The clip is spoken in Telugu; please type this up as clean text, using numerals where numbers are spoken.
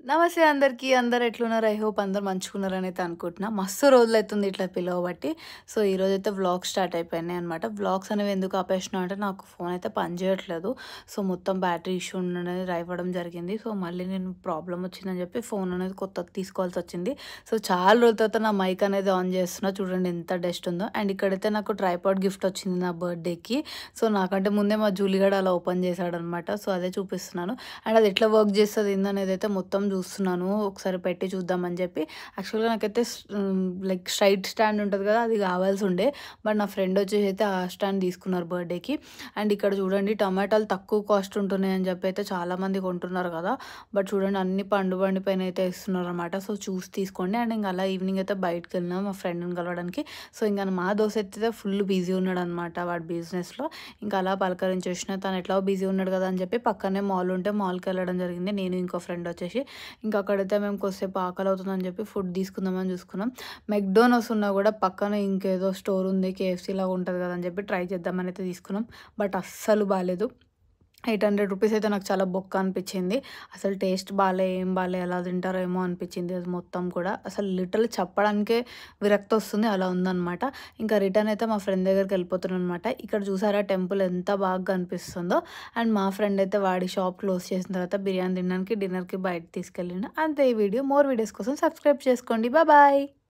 నమస్తే అందరికీ. అందరూ ఎట్లున్నారు? ఐ హోప్ అందరూ మంచిగున్నారనైతే అనుకుంటున్నా. మస్తు రోజులైతుంది ఇట్లా పిలవబట్టి. సో, ఈరోజైతే వ్లాగ్స్ స్టార్ట్ అయిపోయినాయనమాట. వ్లాగ్స్ అనేవి ఎందుకు ఆపేసినా అంటే నాకు ఫోన్ అయితే పని చేయట్లేదు. సో, మొత్తం బ్యాటరీ ఇష్యూ అనేది అవ్వడం జరిగింది. సో, మళ్ళీ నేను ప్రాబ్లమ్ వచ్చిందని చెప్పి ఫోన్ అనేది కొత్తది తీసుకోవాల్సొచ్చింది. సో, చాలా రోజుల తర్వాత నా మైక్ అనేది ఆన్ చేస్తున్నా. చూడండి ఎంత డస్ట్ ఉందో. అండ్ ఇక్కడైతే నాకు ట్రైపాడ్ గిఫ్ట్ వచ్చింది నా బర్త్‌డేకి. సో, నాకంటే ముందే మా జూలీగాడు అలా ఓపెన్ చేశాడనమాట. సో, అదే చూపిస్తున్నాను. అండ్ అది ఎట్లా వర్క్ చేస్తది ఏందనేదైతే మొత్తం చూస్తున్నాను. ఒకసారి పెట్టి చూద్దామని చెప్పి. యాక్చువల్‌గా నాకైతే లైక్ స్ట్రైట్ స్టాండ్ ఉంటది కదా! అది కావాల్సుండే. బట్ నా ఫ్రెండ్ వచ్చేసి అయితే ఆ స్టాండ్ తీసుకున్నారు బర్త్‌డేకి. అండ్ ఇక్కడ చూడండి టమాటాలు తక్కువ కాస్ట్ ఉంటున్నాయని చెప్పి అయితే చాలామంది కొంటున్నారు కదా! బట్ చూడండి అన్ని పండు పైన అయితే ఇస్తున్నారనమాట. సో, చూసి తీసుకోండి. అండ్ ఇంక అలా ఈవినింగ్ అయితే బయటికెళ్ళినా మా ఫ్రెండ్‌ని కలవడానికి. సో, ఇంక మా దోస్త్ అయితే ఫుల్ బిజీ ఉన్నాడనమాట వాడి బిజినెస్‌లో. ఇంకా అలా పలకరించేసిన. తను ఎట్లాగో బిజీ ఉన్నాడు కదా అని చెప్పి పక్కనే మాల్ ఉంటే మాల్‌కెళ్ళడం జరిగింది. నేను ఇంకో ఫ్రెండ్ వచ్చేసి. ఇంకా అక్కడైతే మేము కొద్దిసేపు ఆకలవుతుందని చెప్పి ఫుడ్ తీసుకుందామని చూసుకున్నాం. మెక్‌డొనాల్డ్స్ ఉన్నా కూడా పక్కన ఇంకేదో స్టోర్ ఉంది. కేఎఫ్‌సీ లాగా ఉంటది కదా అని చెప్పి ట్రై చేద్దామని అయితే తీసుకున్నాం. బట్ అస్సలు బాలేదు. రూ. 800 అయితే నాకు చాలా బొక్క అనిపిచ్చింది. అసలు టేస్ట్ ఏం బాలే ఎలా తింటారేమో అనిపిచ్చింది అది మొత్తం కూడా. అసలు లిటరల్లీ చెప్పడానికే విరక్తొస్తుంది అలా ఉందనమాట. ఇంకా రిటర్న్ అయితే మా ఫ్రెండ్ దగ్గరికెళ్ళిపోతున్నాననమాట. ఇక్కడ చూసారా టెంపుల్ ఎంత బాగా కనిపిస్తుందో. అండ్ మా ఫ్రెండ్ అయితే వాడి షాప్ క్లోజ్ చేసిన తర్వాత బిర్యానీ తినడానికి డిన్నర్‌కి బయటకి తీసుకెళ్ళిండు. అంతే ఈ వీడియో. మోర్ వీడియోస్ కోసం సబ్స్క్రైబ్ చేసుకోండి. బాయ్.